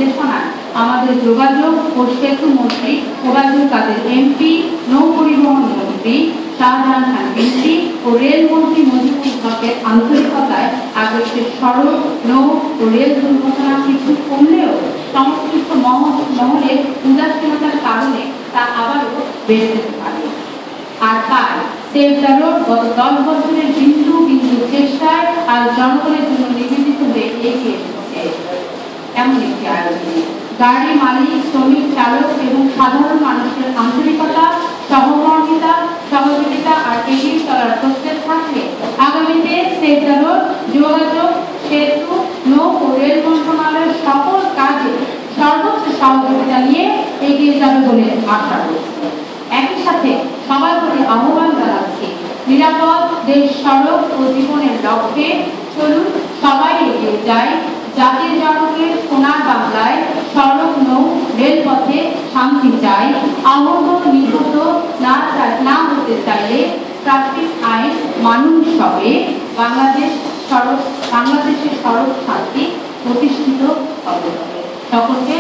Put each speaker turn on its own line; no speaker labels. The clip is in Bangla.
নির্দেশনায় আমাদের যোগাযোগ ও সেতু মন্ত্রী ওবায়দুল কাদের এমপি, নৌ পরিবহন মন্ত্রী শাহজাহান খান এমপি ও রেলমন্ত্রী মজিবুর হকের আন্তরিকতায় আগস্টের সড়ক, নৌ ও রেল দুর্ঘটনা কিছু কমলেও সংশ্লিষ্ট মহলের উদাসীনতার কারণে তা আবারও বেড়ে যেতে পারে। আর তাই সেভ দ্য রোড গত 10 বছরের বিন্দু বিন্দু চেষ্টায় আর জনগণের জন্য নিবেদিত হয়ে এগিয়ে এসেছে এমন একটি আয়োজনে গাড়ি মালিক, শ্রমিক, চালক এবং সাধারণ মানুষের আন্তরিকতা, সহমর্মিতা, সহযোগিতা আর এগিয়ে চলার প্রত্যয় থাকলে আগামীতে সেভ দ্য রোড যোগাযোগ, সেতু, নৌ ও রেল মন্ত্রণালয়ের সকল কাজে সর্বোচ্চ সহযোগিতা নিয়ে এগিয়ে যাবে বলে আশা করছি। একই সাথে সবার প্রতি আহ্বান জানাচ্ছি, নিরাপদ দেশ, সড়ক ও জীবনের লক্ষ্যে চলুন সবাই এগিয়ে যাই। জাতির জনকের সোনার বাংলায় সড়ক, নৌ, রেলপথে শান্তি চাই। আহত, নিহত না হতে চাইলে ট্রাফিক আইন মানুষ সবে বাংলাদেশের সড়ক শান্তি প্রতিষ্ঠিত হবে। সকলকে